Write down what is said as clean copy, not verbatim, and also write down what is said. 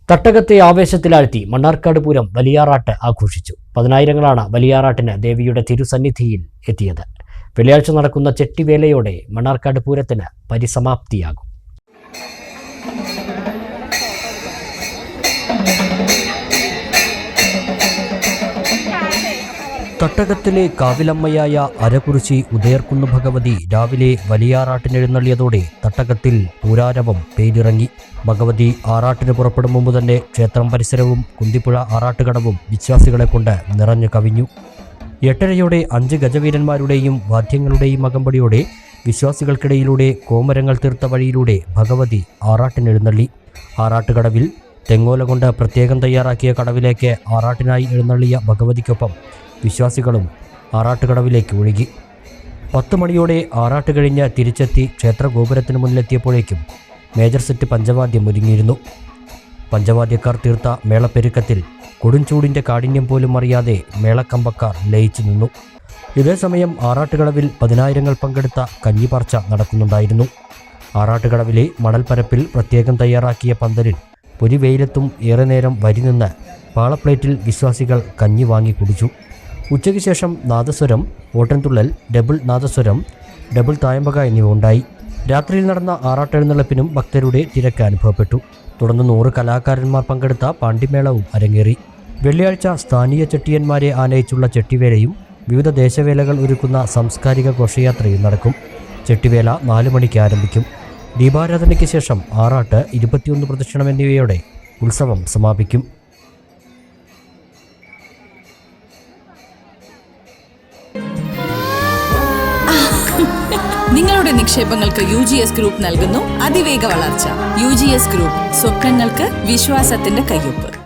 തട്ടകത്തെ ആവേശത്തിലാഴ്ത്തി മണ്ണാർക്കാട് പൂരം വലിയാറാട്ട് ആഘോഷിച്ചു. പതിനായിരങ്ങളാണ് വലിയാറാട്ടിന് ദേവിയുടെ തിരുസന്നിധിയിൽ എത്തിയത്. വെള്ളിയാഴ്ച നടക്കുന്ന ചെട്ടിവേലയോടെ മണ്ണാർക്കാട് പൂരത്തിന് പരിസമാപ്തിയാകും. തട്ടകത്തിലെ കാവിലമ്മയായ അരകുറിശി ഉദയർകുന്ന് ഭഗവതി രാവിലെ വലിയാറാട്ടിനെഴുന്നള്ളിയതോടെ തട്ടകത്തിൽ പൂരാരവം പേരിറങ്ങി. ഭഗവതി ആറാട്ടിന് പുറപ്പെടും മുമ്പ് തന്നെ ക്ഷേത്രം പരിസരവും കുന്തിപ്പുഴ ആറാട്ടുകടവും വിശ്വാസികളെ കൊണ്ട് നിറഞ്ഞു കവിഞ്ഞു. 8:30 5 ഗജവീരന്മാരുടെയും വാദ്യങ്ങളുടെയും അകമ്പടിയോടെ വിശ്വാസികൾക്കിടയിലൂടെ കോമരങ്ങൾ തീർത്ത വഴിയിലൂടെ ഭഗവതി ആറാട്ടിനെഴുന്നള്ളി. ആറാട്ടുകടവിൽ തെങ്ങോല കൊണ്ട് പ്രത്യേകം തയ്യാറാക്കിയ കടവിലേക്ക് ആറാട്ടിനായി എഴുന്നള്ളിയ ഭഗവതിക്കൊപ്പം വിശ്വാസികളും ആറാട്ടുകടവിലേക്ക് ഒഴുകി. 10 മണിയോടെ ആറാട്ട് കഴിഞ്ഞ് തിരിച്ചെത്തി ക്ഷേത്രഗോപുരത്തിന് മുന്നിലെത്തിയപ്പോഴേക്കും മേജർ സെറ്റ് പഞ്ചവാദ്യം ഒരുങ്ങിയിരുന്നു. പഞ്ചവാദ്യക്കാർ തീർത്ത മേളപ്പെരുക്കത്തിൽ കൊടുംചൂടിൻ്റെ കാഠിന്യം പോലും അറിയാതെ മേളക്കമ്പക്കാർ ലയിച്ചു നിന്നു. ഇതേസമയം ആറാട്ടുകടവിൽ പതിനായിരങ്ങൾ പങ്കെടുത്ത കഞ്ഞിപാർച്ച നടക്കുന്നുണ്ടായിരുന്നു. ആറാട്ടുകടവിലെ മണൽപ്പരപ്പിൽ പ്രത്യേകം തയ്യാറാക്കിയ പന്തലിൽ പൊരിവെയിലത്തും ഏറെ നേരം വരി നിന്ന് പാളപ്ലേറ്റിൽ വിശ്വാസികൾ കഞ്ഞി വാങ്ങി കുടിച്ചു. ഉച്ചയ്ക്ക് ശേഷം നാദസ്വരം, ഓട്ടൻതുള്ളൽ, ഡബിൾ നാദസ്വരം, ഡബിൾ തായമ്പക എന്നിവ ഉണ്ടായി. രാത്രിയിൽ നടന്ന ആറാട്ടെഴുന്നള്ളപ്പിനും ഭക്തരുടെ തിരക്ക് അനുഭവപ്പെട്ടു. തുടർന്ന് 100 കലാകാരന്മാർ പങ്കെടുത്ത പാണ്ടിമേളവും അരങ്ങേറി. വെള്ളിയാഴ്ച സ്ഥാനീയ ചെട്ടിയന്മാരെ ആനയിച്ചുള്ള ചെട്ടിവേലയും വിവിധ ദേശവേലകൾ ഒരുക്കുന്ന സാംസ്കാരിക ഘോഷയാത്രയും നടക്കും. ചെട്ടിവേല 4 മണിക്ക് ആരംഭിക്കും. ദീപാരാധനയ്ക്ക് ശേഷം ആറാട്ട്, 21 പ്രദക്ഷിണം എന്നിവയോടെ ഉത്സവം സമാപിക്കും. നിങ്ങളുടെ നിക്ഷേപങ്ങൾക്ക് UGS ഗ്രൂപ്പ് നൽകുന്നു അതിവേഗ വളർച്ച. UGS ഗ്രൂപ്പ്, സ്വപ്നങ്ങൾക്ക് വിശ്വാസത്തിന്റെ കയ്യൊപ്പ്.